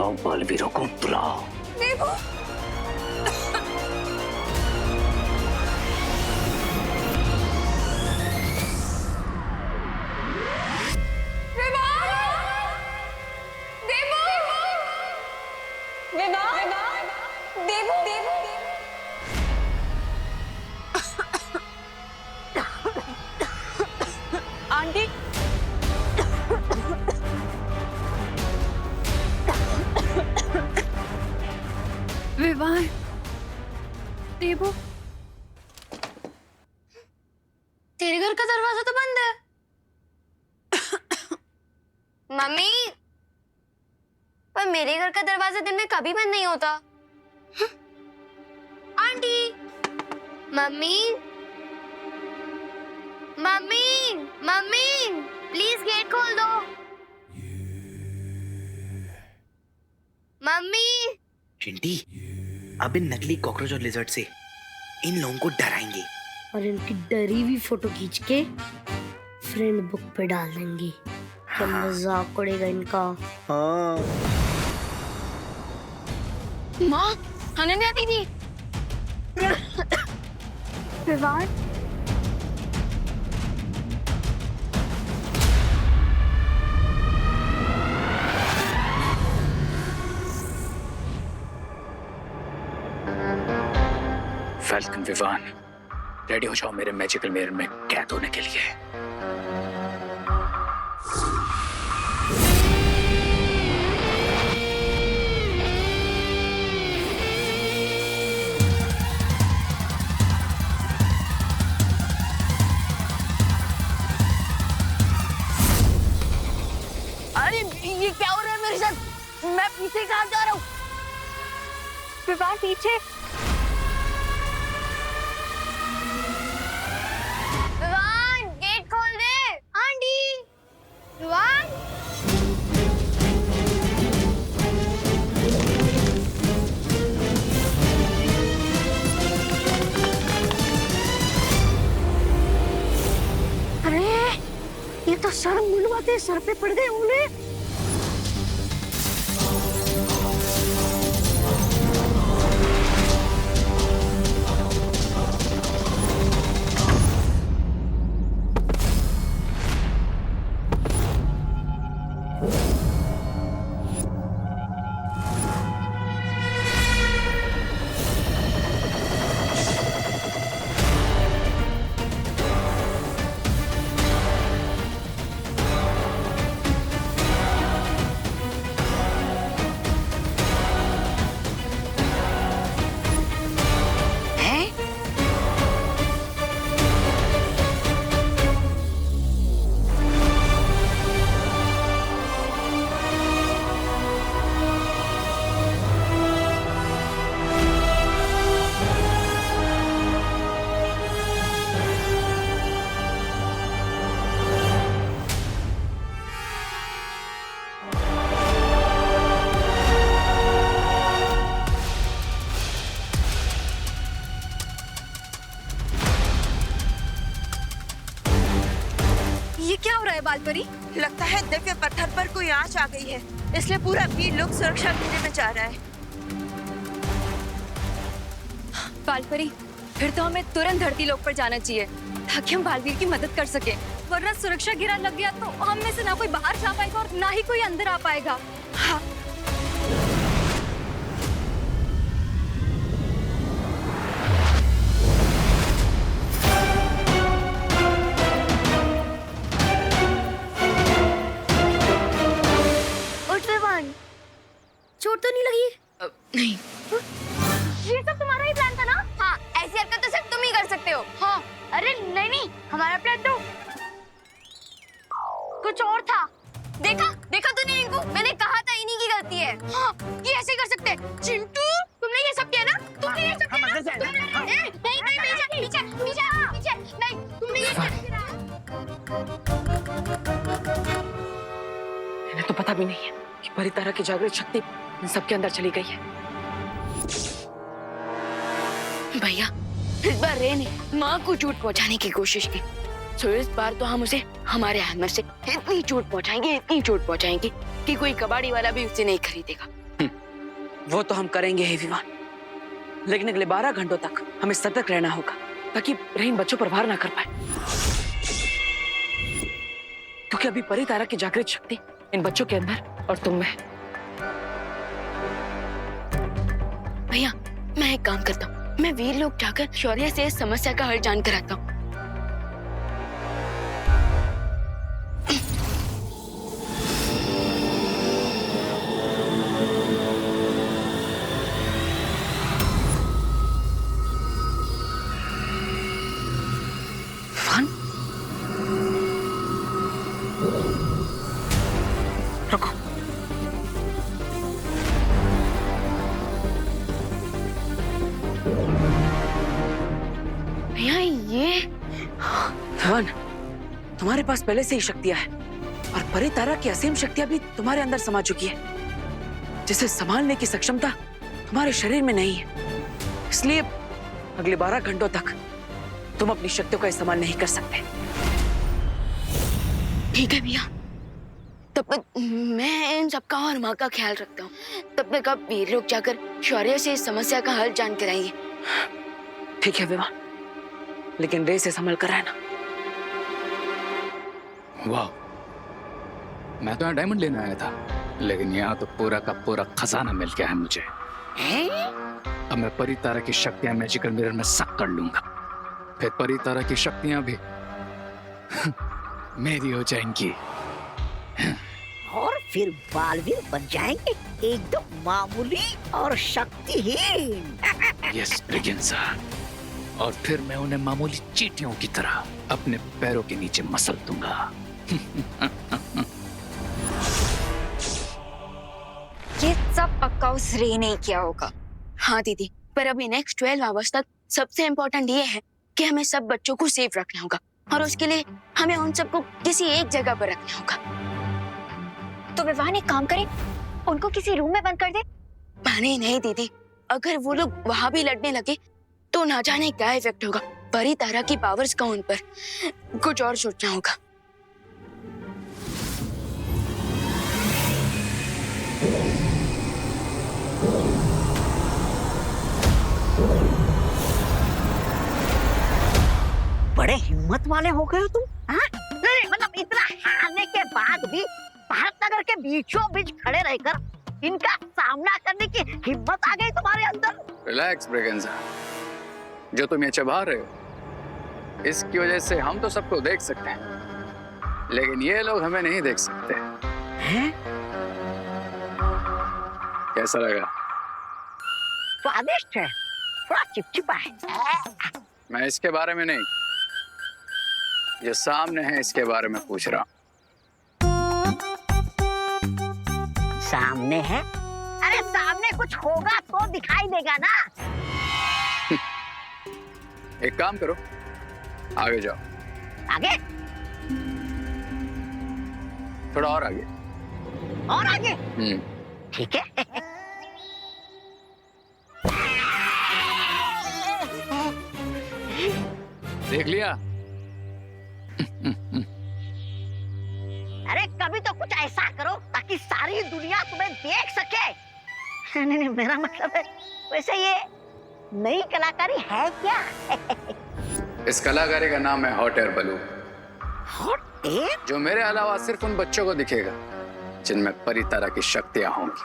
बुलाओ बालवीरों को बुलाओ। देवो आंटी विवाह देवो, तेरे घर का दरवाजा तो बंद है। मम्मी, पर मेरे घर का दरवाजा दिन में कभी बंद नहीं होता। Aunty, mummy, mummy, mummy, please get खोल दो। मम्मी, चिंटी, अब इन नकली कॉकरोच और लिजर्ड से इन लोगों को डराएंगे और इनकी डरी हुई फोटो खींच के फ्रेंड बुक पे डाल देंगे। क्या मजाक उड़ेगा इनका। हाँ। माँ, खाने नहीं आती थी। विवाह, फैल्कन विवान, रेडी हो जाओ मेरे मैजिकल मिरर में कैद होने के लिए। अरे ये क्या हो रहा है मेरे साथ? मैं पीछे कहाँ जा रहा हूँ? विवाह पीछे। विवान, गेट खोल दे। आंटी, विवान। अरे ये तो सर मुंडवाते सर पे पड़ गए उंगली। ये क्या हो रहा है बालपरी? लगता है दिव्य पत्थर पर कोई आंच आ गई है, इसलिए पूरा वीर लोग सुरक्षा घेरे में जा रहा है। बालपरी, फिर तो हमें तुरंत धरती लोक पर जाना चाहिए ताकि हम बालवीर की मदद कर सके। वरना सुरक्षा घेरा लग गया तो हम में से ना कोई बाहर जा पाएगा और ना ही कोई अंदर आ पाएगा। हाँ। चोट तो नहीं लगी? नहीं। ये सब तुम्हारा ही प्लान था ना? हाँ, ऐसी हरकत तो सिर्फ तुम ही कर सकते हो। हाँ, अरे नहीं, हमारा प्लान तो कुछ और था। देखा तूने इनको? मैंने कहा था इन्हीं की गलती है। हाँ, ये ऐसे कर सकते हैं। चिंटू, तुमने ये सब किया ना? तुमने ये सब किया ना? नहीं, पीछे, नहीं, तुमने ये सब किया। इन्हें तो पता भी नहीं है कि परितारा की जागृत शक्ति इन सबके अंदर चली गई है। भैया, इस बार रे ने माँ को चोट पहुँचाने की कोशिश की, तो इस बार तो हम उसे हमारे हैमर से इतनी चोट पहुँचाएंगे कि कोई कबाड़ी वाला भी उसे नहीं खरीदेगा। वो तो हम करेंगे ही विवान, लेकिन अगले 12 घंटों तक हमें सतर्क रहना होगा ताकि रहीम बच्चों पर वार ना कर पाए, क्योंकि अभी परी तारा की जागृत शक्ति इन बच्चों के अंदर और तुम में। भैया मैं एक काम करता हूँ, मैं वीर लोग जाकर शौर्य से इस समस्या का हल जान कर आता हूँ। रुको, भैया ये धवन, तुम्हारे पास पहले से ही शक्तियां हैं और परी तारा की असीम शक्तियां भी तुम्हारे अंदर समा चुकी है, जिसे संभालने की सक्षमता तुम्हारे शरीर में नहीं है। इसलिए अगले 12 घंटों तक तुम अपनी शक्तियों का इस्तेमाल नहीं कर सकते। ठीक है भैया, तब तक मैं इन सबका और माँ का ख्याल रखता हूँ। तब तक आप वीर लोग जाकर शौर्य से इस समस्या का हल जान कर आइए। ठीक है विवाह, लेकिन रे से संभल कर रहना। वाह, मैं तो यहाँ डायमंड लेने आया था, लेकिन यहाँ तो पूरा का पूरा खजाना मिल गया है मुझे। अब मैं परी तारा की शक्तियां मैजिकल मिरर में सक कर लूंगा, फिर परी तारा की शक्तियां भी मेरी हो जाएंगी। और फिर बालवीर बन जाएंगे एकदम मामूली और शक्तिहीन। यस ब्रिगेंजा, और फिर मैं उन्हें मामूली चींटियों की तरह अपने पैरों के नीचे मसल दूंगा। ये सब पक्का उस रे ने किया होगा। हाँ दीदी, पर अभी नेक्स्ट 12 आवर्स तक सबसे इम्पोर्टेंट ये है कि हमें सब बच्चों को सेफ रखना होगा, और उसके लिए हमें उन सबको किसी एक जगह पर रखना होगा। तो विवान एक काम करे, उनको किसी रूम में बंद कर दे। नहीं नहीं दीदी, अगर वो लोग वहां भी लड़ने लगे तो ना जाने क्या इफेक्ट होगा। परी तारा की पावर्स का उन पर कुछ और सोचना होगा। बड़े हिम्मत वाले हो गए हो तुम, हाँ? नहीं मतलब इतना हारने के बाद भी भारत नगर के बीचों बीच खड़े रहकर इनका सामना करने की हिम्मत आ गई तुम्हारे अंदर। रिलैक्स ब्रिगेंजा, जो तुम ये चबा रहे हो इसकी वजह से हम तो सबको देख सकते हैं, लेकिन ये लोग हमें नहीं देख सकते। हैं? कैसा लगा? स्वादिष्ट है, थोड़ा चिपचिपा है। मैं इसके बारे में नहीं, जो सामने है इसके बारे में पूछ रहा हूँ। सामने है? अरे सामने कुछ होगा तो दिखाई देगा ना। एक काम करो, आगे जाओ। आगे? थोड़ा और आगे। और आगे? ठीक है। देख लिया? अरे कभी तो कुछ ऐसा करो ताकि सारी दुनिया तुम्हें देख सके। नहीं, मेरा मतलब है वैसे ये नई कलाकारी है क्या? इस कलाकारी का नाम है hot air balloon, hot air? जो मेरे अलावा सिर्फ उन बच्चों को दिखेगा जिनमें परी तारा की शक्तियां होंगी।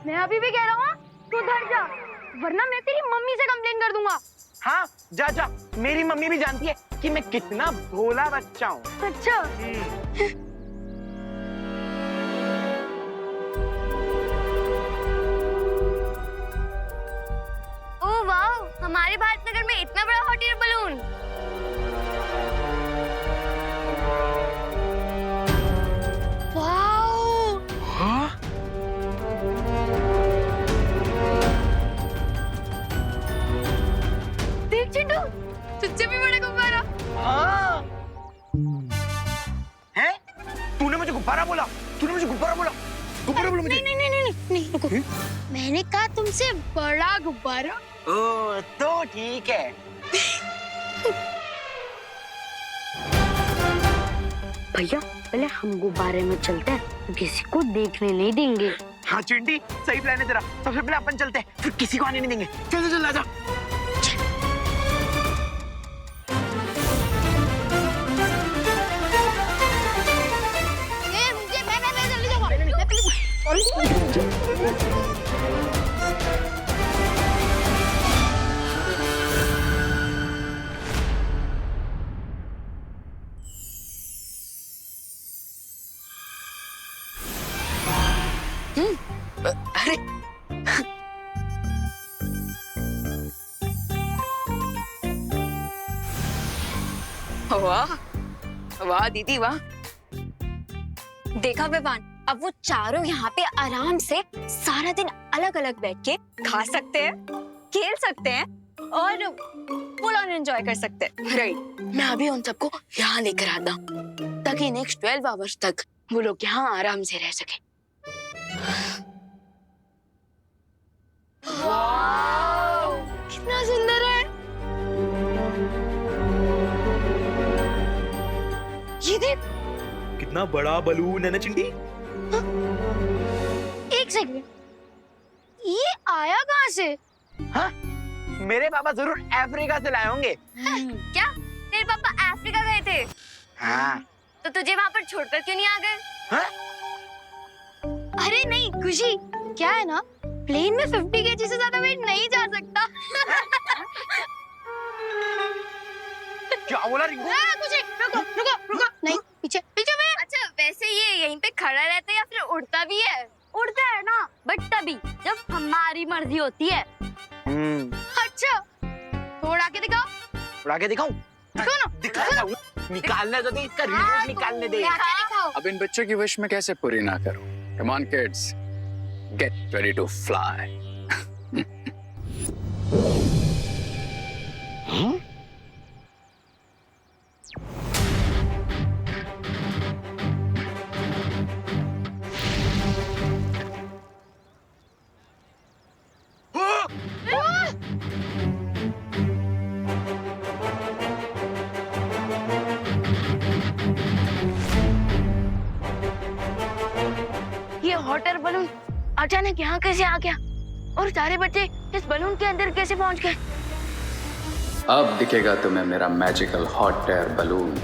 मैं अभी भी कह रहा हूँ तू उधर जा, वरना मैं तेरी मम्मी से कंप्लेन कर दूंगा। हाँ जा जा, मेरी मम्मी भी जानती है कि मैं कितना भोला बच्चा हूँ। अच्छा ओ वाह, हमारे भारत नगर में इतना बड़ा हॉट एयर बलून। वाओ, हाँ? देख चिंटू, तुझसे भी बड़ा गुब्बारा। हाँ? हैं? तूने मुझे गुब्बारा बोला? तूने मुझे गुब्बारा बोला? गुब्बारा बोला मुझे? नहीं रुको, मैंने कहा तुमसे बड़ा गुब्बारा। ओ तो ठीक है। भैया पहले हम गुब्बारे में चलते हैं तो किसी को देखने नहीं देंगे। हाँ चिंटी, सही प्लान है तेरा। सबसे पहले अपन चलते हैं, फिर किसी को आने नहीं देंगे। चल चल आजा। ये मुझे मैं जल्दी जाऊंगा। अरे वाह वाह दीदी वाह। देखा विवान, अब वो चारों यहाँ पे आराम से सारा दिन अलग अलग बैठ के खा सकते हैं, खेल सकते हैं और फुल ऑन एंजॉय कर सकते हैं। राइट, मैं अभी उन सबको यहाँ लेकर आता हूँ ताकि नेक्स्ट 12 आवर्स तक वो लोग यहाँ आराम से रह सके। कितना सुंदर है। ये देख, कितना बड़ा बलून है ना चिंटी। एक सेकंड, ये आया कहाँ से? हाँ, मेरे पापा जरूर अफ्रीका से लाए होंगे। क्या तेरे पापा अफ्रीका गए थे? हाँ। तो तुझे वहाँ पर छोड़कर क्यों नहीं आ गए? हाँ? अरे नहीं खुशी, क्या है ना, प्लेन में 50 kg से ज्यादा वेट नहीं जा सकता। क्या बोला रिंकू? कुछ नहीं, रुको रुको रुको, नहीं पीछे पीछे में। अच्छा वैसे ये यहीं पे खड़ा रहता है या फिर उड़ता भी है? उड़ता है ना, बट तभी जब हमारी मर्जी होती है। अच्छा, थोड़ा के दिखाओ। उड़ा के दिखाऊं? दिखाओ ना। दिखाना निकालने तो दे, इसका रिमोट निकालने दे। दिखाओ। अब इन बच्चों की विश में कैसे पूरी ना करूं? Come on kids, get ready to fly. ये हॉट एयर बलून अचानक यहाँ कैसे आ गया और सारे बच्चे इस बलून के अंदर कैसे पहुँच गए? अब दिखेगा तुम्हें मेरा मैजिकल हॉट एयर बलून।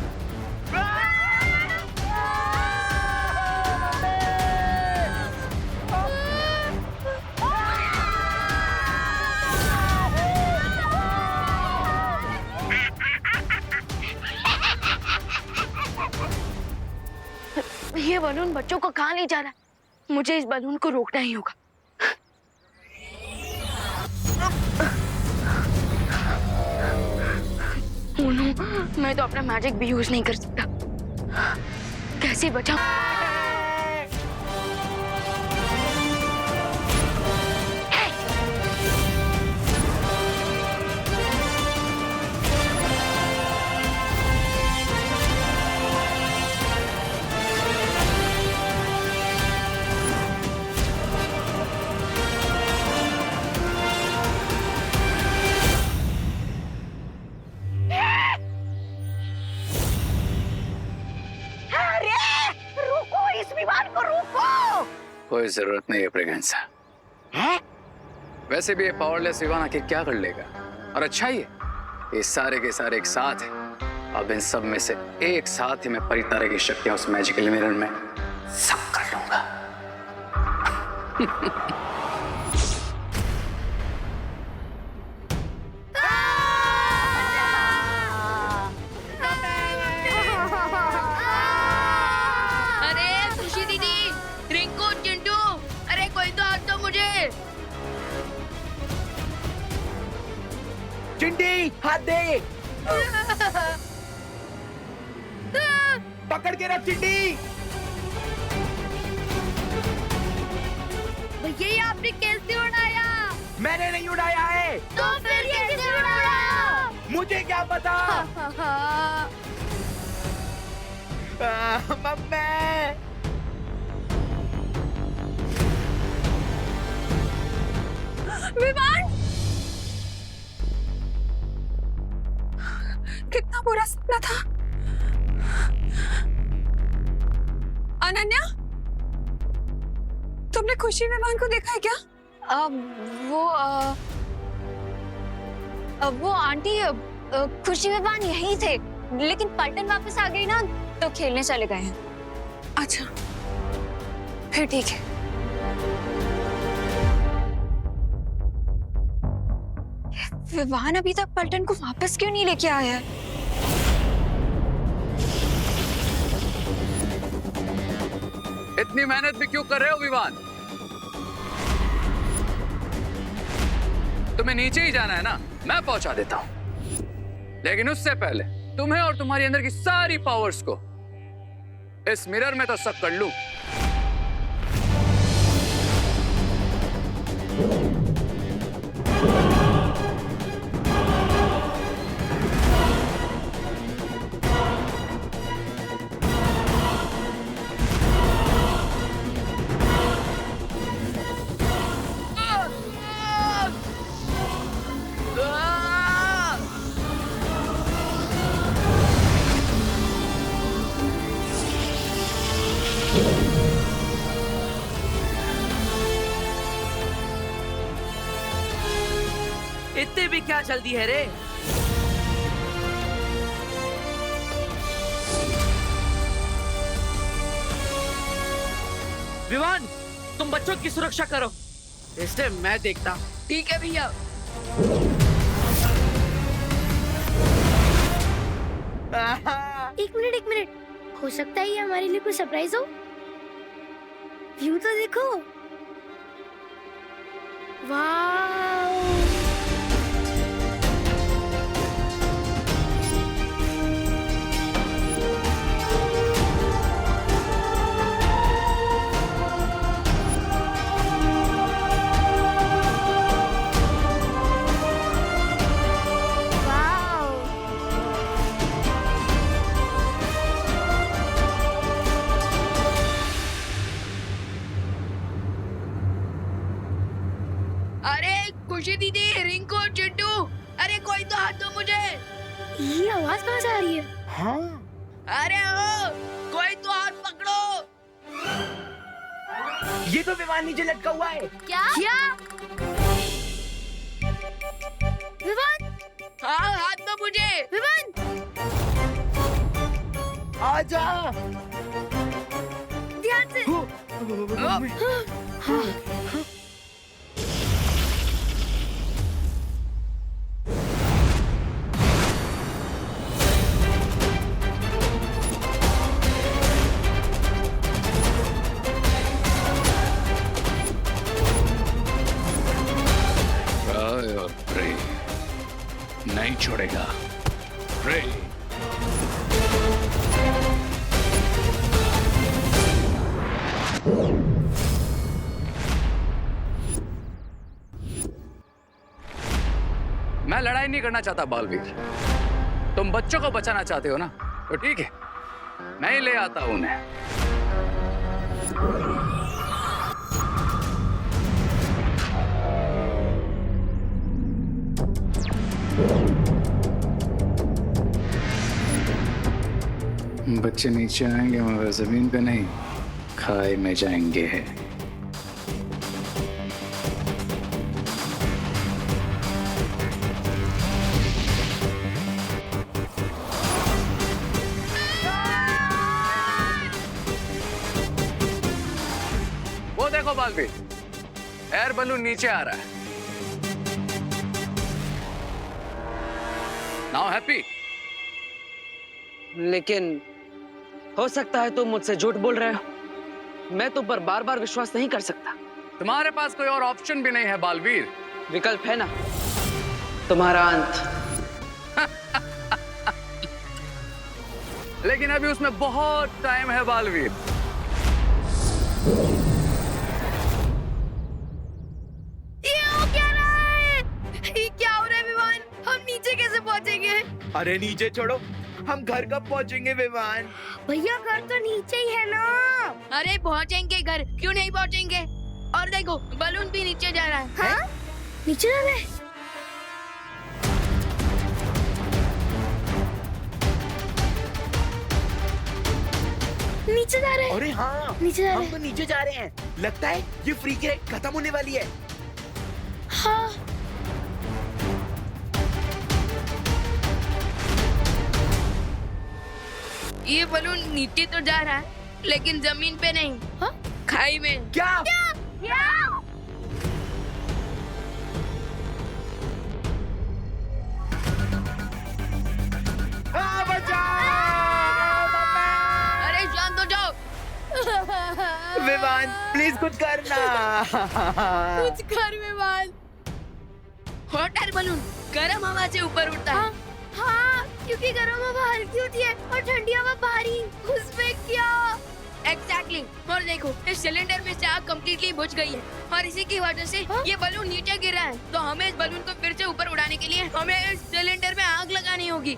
ये बलून बच्चों को कहाँ ले जा रहा है? मुझे इस बलून को रोकना ही होगा। ओह नो, मैं तो अपना मैजिक भी यूज नहीं कर सकता। कैसे बचाऊं? कोई जरूरत नहीं है प्रेगनेंसा। वैसे भी ये पावरलेस विवान आखिर क्या कर लेगा? और अच्छा ही है, ये सारे के सारे एक साथ हैं। अब इन सब में से एक साथ ही मैं परितारा की शक्तियां उस मैजिकल मिरर में सब कर लूंगा। अरे खुशी दीदी, रिंकू, चिंटू, अरे कोई तो हाथ दो मुझे। चिंटी, हाथ दे। पकड़ के रख चिंटी। भैया ये आपने कैसे उड़ाया? मैंने नहीं उड़ाया है। तो फिर कैसे उड़ाया? मुझे क्या पता। मम्मी। विमान, कितना बुरा सपना था। अनन्या, तुमने खुशी विमान को देखा है क्या? वो आंटी खुशी विमान यही थे, लेकिन पलटन वापस आ गई ना तो खेलने चले गए हैं। अच्छा, फिर ठीक है। विवान अभी तक पलटन को वापस क्यों नहीं लेके आया है? इतनी मेहनत भी क्यों कर रहे हो विवान? तुम्हें नीचे ही जाना है ना, मैं पहुंचा देता हूं। लेकिन उससे पहले तुम्हें और तुम्हारी अंदर की सारी पावर्स को इस मिरर में तो सक कर लूं। इतने भी क्या जल्दी है रे? विवान, तुम बच्चों की सुरक्षा करो, इससे मैं देखता हूं। ठीक है भैया। एक मिनट, हो सकता है ये हमारे लिए कोई सरप्राइज हो। व्यू तो देखो, वाव। अरे खुशी दीदी, रिंकू, चिट्टू, अरे कोई तो हाथ दो मुझे। ये आवाज कहाँ से आ रही है? अरे ओ, कोई तो हाथ पकड़ो। ये तो विमान नीचे लटका हुआ है। क्या? विवान, हाँ, हाथ दो मुझे। विवान, आजा। ध्यान से। ट्राई और प्रे नहीं छोड़ेगा। प्रे। मैं लड़ाई नहीं करना चाहता बालवीर। तुम बच्चों को बचाना चाहते हो ना, तो ठीक है, मैं ही ले आता हूं उन्हें। बच्चे नीचे आएंगे मगर जमीन पे नहीं, खाई में जाएंगे। वो देखो बालवीर, एयर बलून नीचे आ रहा है। Now happy? लेकिन हो सकता है तुम मुझसे झूठ बोल रहे हो। मैं तुम पर बार बार विश्वास नहीं कर सकता। तुम्हारे पास कोई और ऑप्शन भी नहीं है बालवीर। विकल्प है ना, तुम्हारा अंत। लेकिन अभी उसमें बहुत टाइम है बालवीर। ये क्या हो रहा है विमान? हम नीचे कैसे पहुंचेंगे? अरे नीचे छोड़ो, हम घर कब पहुंचेंगे विमान? भैया घर तो नीचे ही है ना। अरे पहुंचेंगे घर, क्यों नहीं पहुंचेंगे? और देखो बलून भी नीचे जा रहा है। हाँ? नीचे जा रहे हैं? नीचे जा रहे हैं। अरे हाँ, नीचे जा रहे हम तो नीचे जा रहे हैं। लगता है ये फ्री की राइड खत्म होने वाली है। हाँ ये बलून नीचे तो जा रहा है लेकिन जमीन पे नहीं। हाँ? खाई में। क्या? हाँ, बचाओ! अरे शांत हो जाओ। विवान प्लीज कुछ करना। कुछ कर विवान। हॉट एयर बलून गर्म हवा से ऊपर उड़ता है। हाँ, क्योंकि गर्म हवा हल्की होती है और ठंडी हवा भारी। उसमें क्या? एग्जैक्टली। और देखो इस सिलेंडर में से आग कम्प्लीटली बुझ गई है और इसी की वजह से ये बलून नीचे गिरा है। तो हमें इस बलून को फिर से ऊपर उड़ाने के लिए हमें इस सिलेंडर में आग लगानी होगी।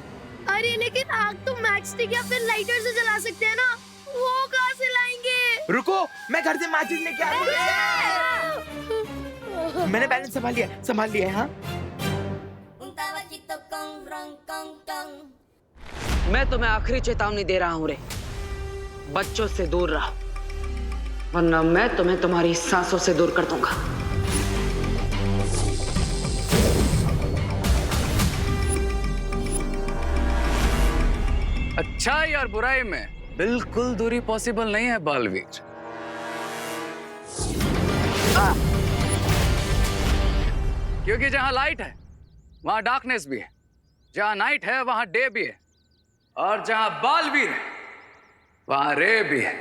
अरे लेकिन आग तो मैच स्टिक या फिर लाइटर से जला सकते हैं ना, वो कहाँ से लाएंगे? रुको, मैं घर से माचिस लेके आ रहा हूँ। मैंने बैलेंस संभाल लिया है। हाँ, मैं तुम्हें आखिरी चेतावनी दे रहा हूँ रे, बच्चों से दूर रहो, वरना मैं तुम्हें तुम्हारी सांसों से दूर कर दूंगा। अच्छाई और बुराई में बिल्कुल दूरी पॉसिबल नहीं है बालवीर। क्योंकि जहां लाइट है वहां डार्कनेस भी है, जहां नाइट है वहां डे भी है, और जहां बालवीर है वहां रे भी है।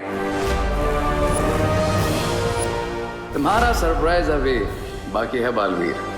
तुम्हारा सरप्राइज अभी बाकी है बालवीर।